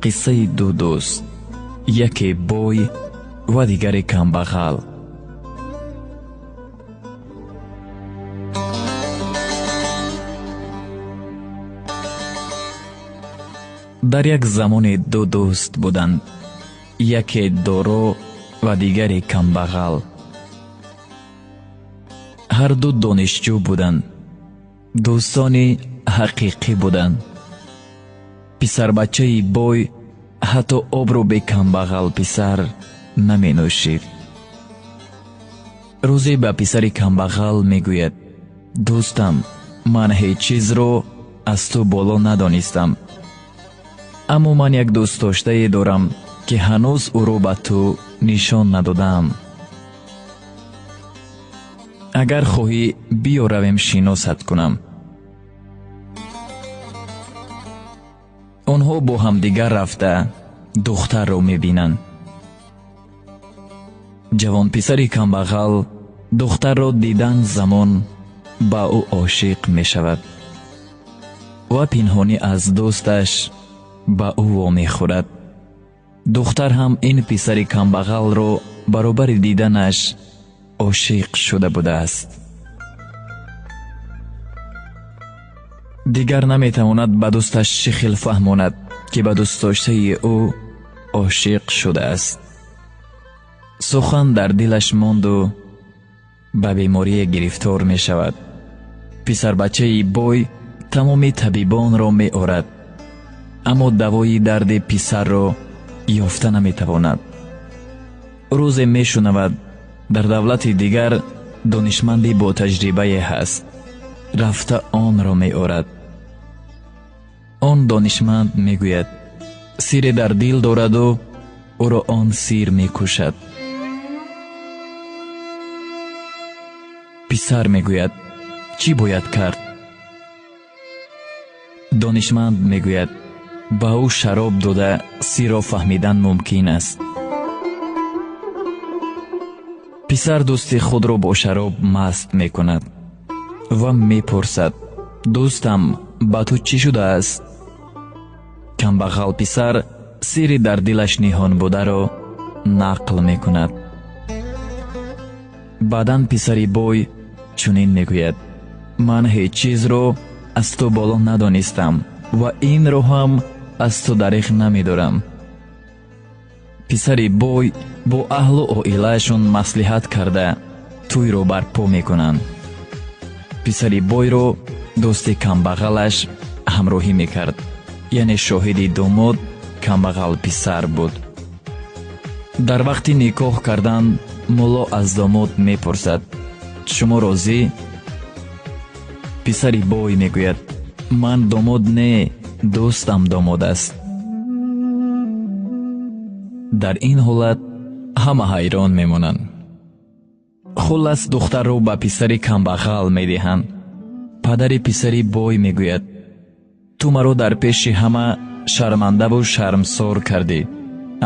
қиссаи ду дӯст, яке бой ва дигаре камбағал. дар як замоне ду дӯст буданд, яке доро ва дигаре камбағал. ҳар ду донишҷӯ буданд, дӯстони ҳақиқӣ буданд. писарбачаи бой ҳатто обро бе камбағал писар наменӯшид. рӯзе ба писари камбағал мегӯяд: дӯстам, ман ҳеҷ чизро аз ту боло надонистам, аммо ман як дӯстдоштае дорам ки ҳанӯз ӯро ба ту нишон надодаам. агар хоҳӣ, биё равем шиносат кунам. онҳо бо ҳамдигар рафта духтарро мебинанд. ҷавонписари камбағал духтарро дидан замон ба ӯ ошиқ мешавад ва пинҳонӣ аз дӯсташ ба ӯ вомехӯрад. духтар ҳам ин писари камбағалро баробари диданаш ошиқ шуда будааст. дигар наметавонад ба дӯсташ чӣ хел фаҳмонад ки ба дӯстдоштаи ӯ ошиқ шудааст. сухан дар дилаш монду ба беморие гирифтор мешавад. писарбачаи бой тамоми табибонро меорад, аммо давои дарди писарро ёфта наметавонад. рӯзе мешунавад дар давлати дигар донишманди ботаҷрибае ҳаст. рафта онро меорад. он донишманд мегӯяд сире дар дил дораду ӯро он сир мекушад. писар мегӯяд: чӣ бояд кард? донишманд мегӯяд: ба ӯ шароб дода сирро фаҳмидан мумкин аст. писар дӯсти худро бо шароб маст мекунад ва мепурсад: дӯстам, ба ту чӣ шудааст? камбағал писар сири дар дилаш ниҳон бударо нақл мекунад. баъдан писари бой чунин мегӯяд: ман ҳеҷ чизро аз ту боло надонистам ва инро ҳам аз ту дариқ намедорам. писари бой бо аҳлу оилаашон маслиҳат карда тӯйро барпо мекунанд. писари бойро дӯсти камбағалаш ҳамроҳӣ мекард, яъне шоҳиди домод камбағал писар буд. дар вақти никоҳ кардан мулло аз домод мепурсад: шумо розӣ? писари бой мегӯяд: ман домод не, дӯстам домод аст. дар ин ҳолат ҳама ҳайрон мемонанд. хуллас духтарро ба писари камбағал медиҳанд. падари писари бой мегӯяд: ту маро дар пеши ҳама шармандаву шармсор кардӣ.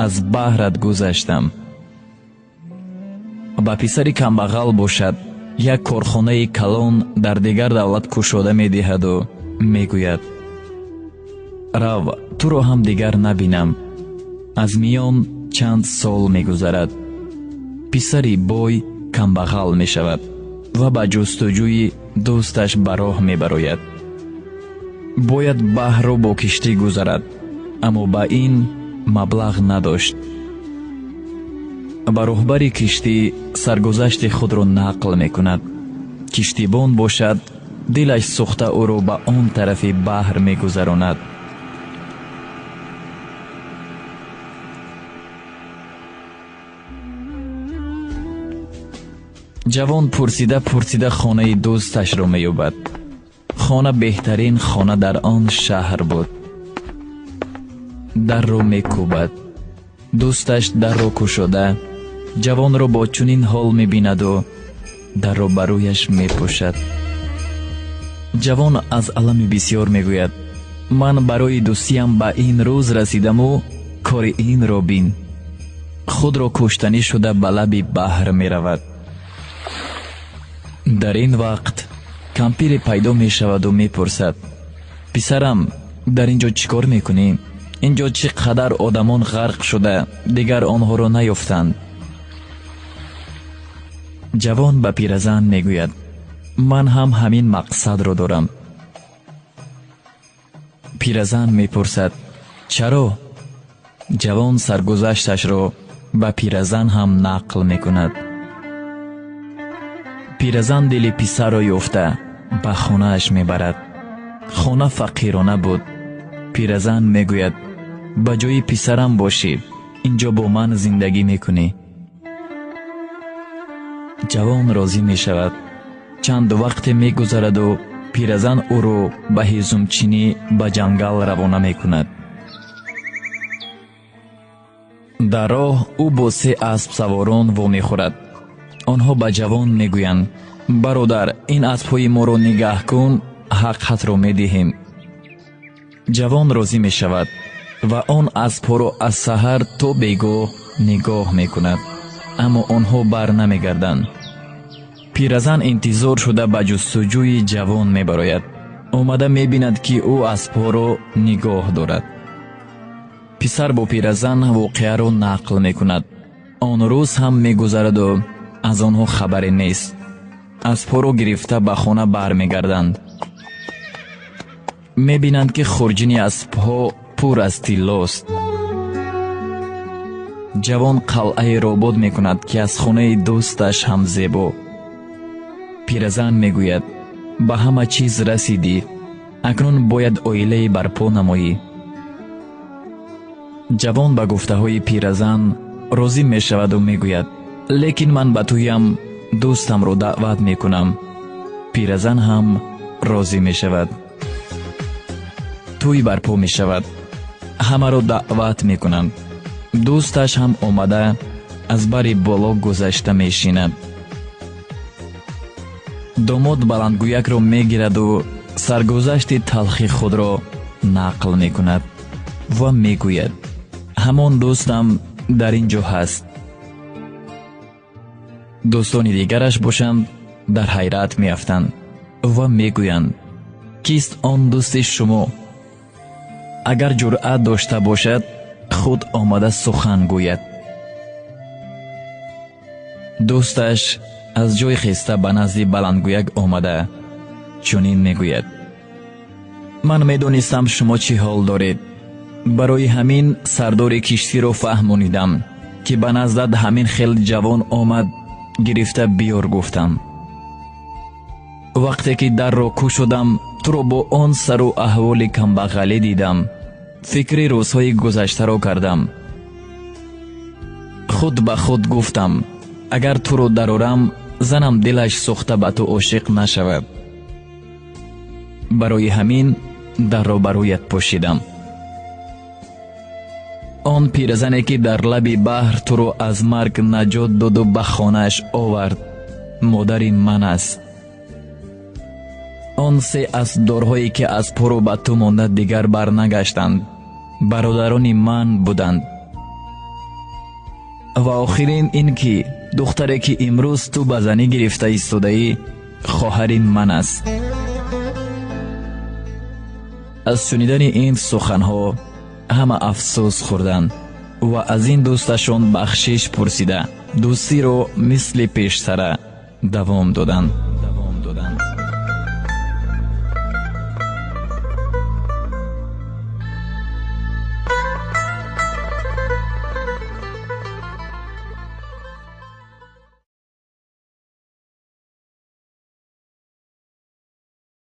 аз баҳрат гузаштам. ба писари камбағал бошад, як корхонаи калон дар дигар давлат кушода медиҳаду мегӯяд: рав, туро ҳам дигар набинам. аз миён чанд сол мегузарад. писари бой камбағал мешавад ва ба ҷустуҷӯи дӯсташ ба роҳ мебарояд. бояд баҳрро бо киштӣ гузарад, аммо ба ин маблағ надошт. ба роҳбари киштӣ саргузашти худро нақл мекунад. киштибон бошад, дилаш сӯхта ӯро ба он тарафи баҳр мегузаронад. ҷавон пурсида хонаи дӯсташро меёбад. хона беҳтарин хона дар он шаҳр буд. дарро мекӯбад. дӯсташ дарро кушода ҷавонро бо чунин ҳол мебинаду дарро ба рӯяш мепӯшад. ҷавон аз алами бисьёр мегӯяд: ман барои дӯстиам ба ин рӯз расидаму кори инро бин. худро куштанӣ шуда ба лаби баҳр меравад. дар ин вақт кампире пайдо мешаваду мепурсад: писарам, дар ин ҷо чӣ кор мекунӣ? اینجا چقدر آدمان غرق شده دیگر آنها را نیافتند. جوان به پیرزن میگوید من هم همین مقصد را دارم. پیرزن میپرسد چرا؟ جوان سرگذشتش را به پیرزن هم نقل میکند. پیرزن دل پسر را یافته به خانه اش میبرد. خانه فقیرانه بود. پیرزن میگوید به جای پسرم باشی، اینجا با من زندگی میکنی. جوان راضی میشود. چند وقت میگذرد و پیرزن او را به هیزمچینی به جنگل روانه میکند. در راه او با 3 اسب سواران وامی خورد. آنها به جوان میگویند برادر این اسب‌های ما را نگاه کن، حقت را میدهیم. جوان راضی میشود و آن اسب‌ها را از سحر تا بیگاه نگاه میکند، اما آنها بر نمیگردند. پیرزن انتظار شده به جستجوی جوان میبراید. آمده میبیند که او اسب‌ها را نگاه دارد. پسر با پیرزن واقعه را نقل میکند. آن روز هم میگذرد و از آنها خبری نیست. اسب‌ها را گرفته به خانه برمیگردند. میبینند که خورجین اسب‌ها پر از طلاست. جوان قلعه را آباد میکند که از خانه دوستش هم زیبا. پیرزن میگوید به همه چیز رسیدی، اکنون باید عائله برپا نمایی. جوان به گفته های پیرزن راضی می شود و میگوید لیکن من به تویم دوستم را دعوت میکنم. پیرزن هم راضی می شود. توی برپا می شود. همه را دعوت میکنند. دوستش هم آمده از بر بالا گذشته میشیند. داماد بلندگویک را میگیرد و سرگذشت تلخی خود را نقل میکند و میگوید همان دوستم در اینجا هست. دوستان دیگرش باشند در حیرت میافتند و میگویند کیست آن دوست شما؟ اگر جرأت داشته باشد خود آمده سخن گوید. دوستش از جای خسته به نزد بلندگویک آمده چنین میگوید من میدانستم شما چه حال دارید، برای همین سردار کشتی را فهمانیدم که به نزدت همین خیل جوان آمد گرفته بیار گفتم. وقتی که در را گشودم تو را با آن سر و احوال کمبغلی دیدم، فکر روزهای گذشته را کردم. خود به خود گفتم اگر تو را درآرم زنم دلش سوخته به تو عاشق نشود. برای همین در را برایت پوشیدم. آن پیرزنی که در لب بحر تو را از مرگ نجات داد و به خانه‌اش آورد مادر من است. آن 3 اسبدارهایی که از پرو به تو مانده دیگر برنگشتند برادران من بودند. و آخرین این که دختری که امروز تو به زنی گرفته ایستاده ای خواهر من است. از شنیدن این سخنها همه افسوس خوردند و از این دوستشان بخشش پرسیده دوستی را مثل پیشتر دوام دادند.